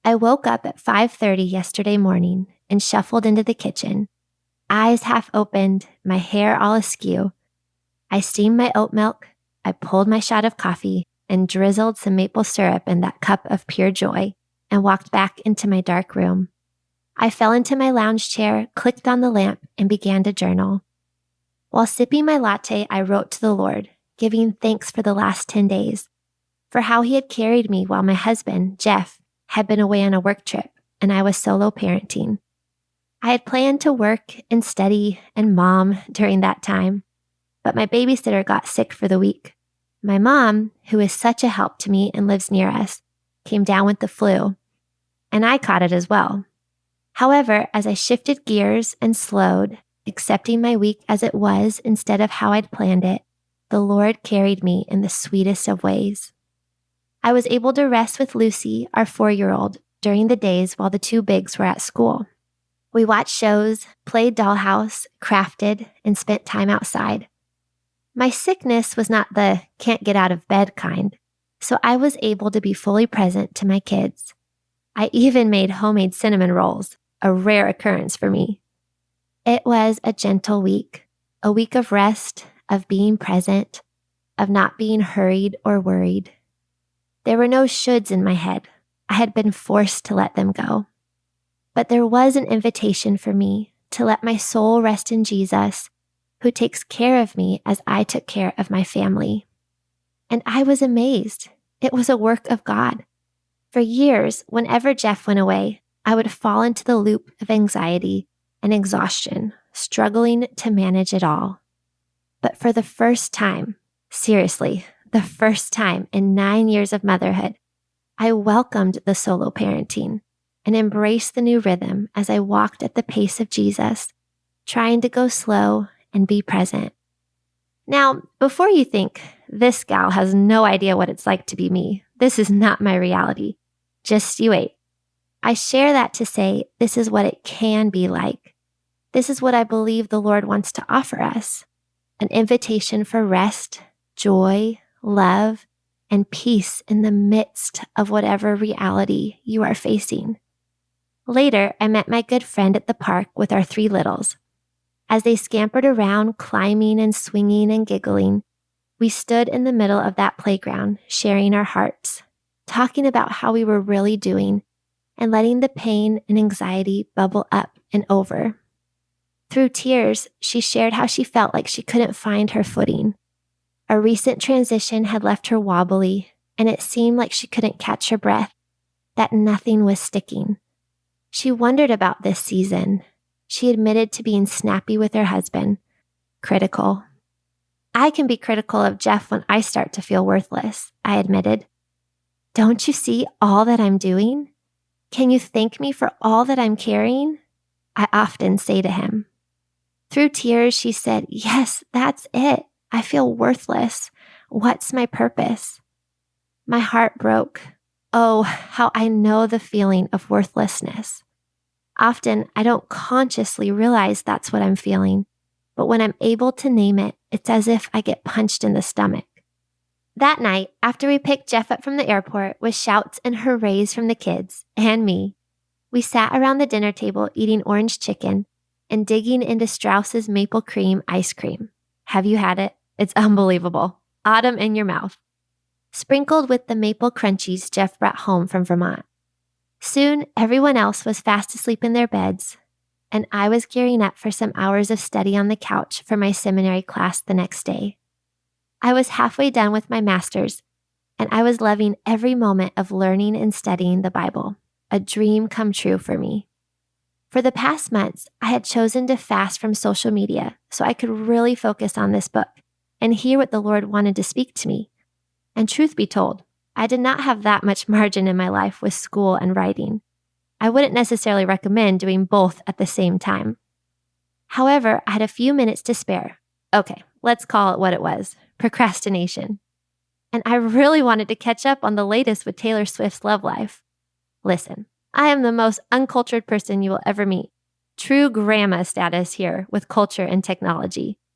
I woke up at 5:30 yesterday morning and shuffled into the kitchen, eyes half opened, my hair all askew. I steamed my oat milk, I pulled my shot of coffee, and drizzled some maple syrup in that cup of pure joy, and walked back into my dark room. I fell into my lounge chair, clicked on the lamp, and began to journal. While sipping my latte, I wrote to the Lord, giving thanks for the last 10 days, for how He had carried me while my husband, Jeff, had been away on a work trip, and I was solo parenting. I had planned to work and study and mom during that time, but my babysitter got sick for the week. My mom, who is such a help to me and lives near us, came down with the flu, and I caught it as well. However, as I shifted gears and slowed, accepting my week as it was instead of how I'd planned it, the Lord carried me in the sweetest of ways. I was able to rest with Lucy, our 4-year-old, during the days while the two bigs were at school. We watched shows, played dollhouse, crafted, and spent time outside. My sickness was not the can't get out of bed kind, so I was able to be fully present to my kids. I even made homemade cinnamon rolls, a rare occurrence for me. It was a gentle week, a week of rest, of being present, of not being hurried or worried. There were no shoulds in my head. I had been forced to let them go. But there was an invitation for me to let my soul rest in Jesus, who takes care of me as I took care of my family. And I was amazed. It was a work of God. For years, whenever Jeff went away, I would fall into the loop of anxiety and exhaustion, struggling to manage it all. But for the first time, seriously, the first time in 9 years of motherhood, I welcomed the solo parenting and embraced the new rhythm as I walked at the pace of Jesus, trying to go slow and be present. Now, before you think, this gal has no idea what it's like to be me, this is not my reality. Just you wait. I share that to say this is what it can be like. This is what I believe the Lord wants to offer us. An invitation for rest, joy, love, and peace in the midst of whatever reality you are facing. Later, I met my good friend at the park with our 3 littles. As they scampered around, climbing and swinging and giggling, we stood in the middle of that playground, sharing our hearts, talking about how we were really doing, and letting the pain and anxiety bubble up and over. Through tears, she shared how she felt like she couldn't find her footing. A recent transition had left her wobbly, and it seemed like she couldn't catch her breath, that nothing was sticking. She wondered about this season. She admitted to being snappy with her husband, critical. I can be critical of Jeff when I start to feel worthless, I admitted. Don't you see all that I'm doing? Can you thank me for all that I'm carrying? I often say to him. Through tears, she said, yes, that's it. I feel worthless. What's my purpose? My heart broke. Oh, how I know the feeling of worthlessness. Often, I don't consciously realize that's what I'm feeling, but when I'm able to name it, it's as if I get punched in the stomach. That night, after we picked Jeff up from the airport with shouts and hoorays from the kids and me, we sat around the dinner table eating orange chicken and digging into Strauss's maple cream ice cream. Have you had it? It's unbelievable. Autumn in your mouth. Sprinkled with the maple crunchies Jeff brought home from Vermont. Soon, everyone else was fast asleep in their beds, and I was gearing up for some hours of study on the couch for my seminary class the next day. I was halfway done with my master's, and I was loving every moment of learning and studying the Bible, a dream come true for me. For the past months, I had chosen to fast from social media so I could really focus on this book and hear what the Lord wanted to speak to me. And truth be told, I did not have that much margin in my life with school and writing. I wouldn't necessarily recommend doing both at the same time. However, I had a few minutes to spare. Okay, let's call it what it was, procrastination. And I really wanted to catch up on the latest with Taylor Swift's love life. Listen, I am the most uncultured person you will ever meet. True grandma status here with culture and technology.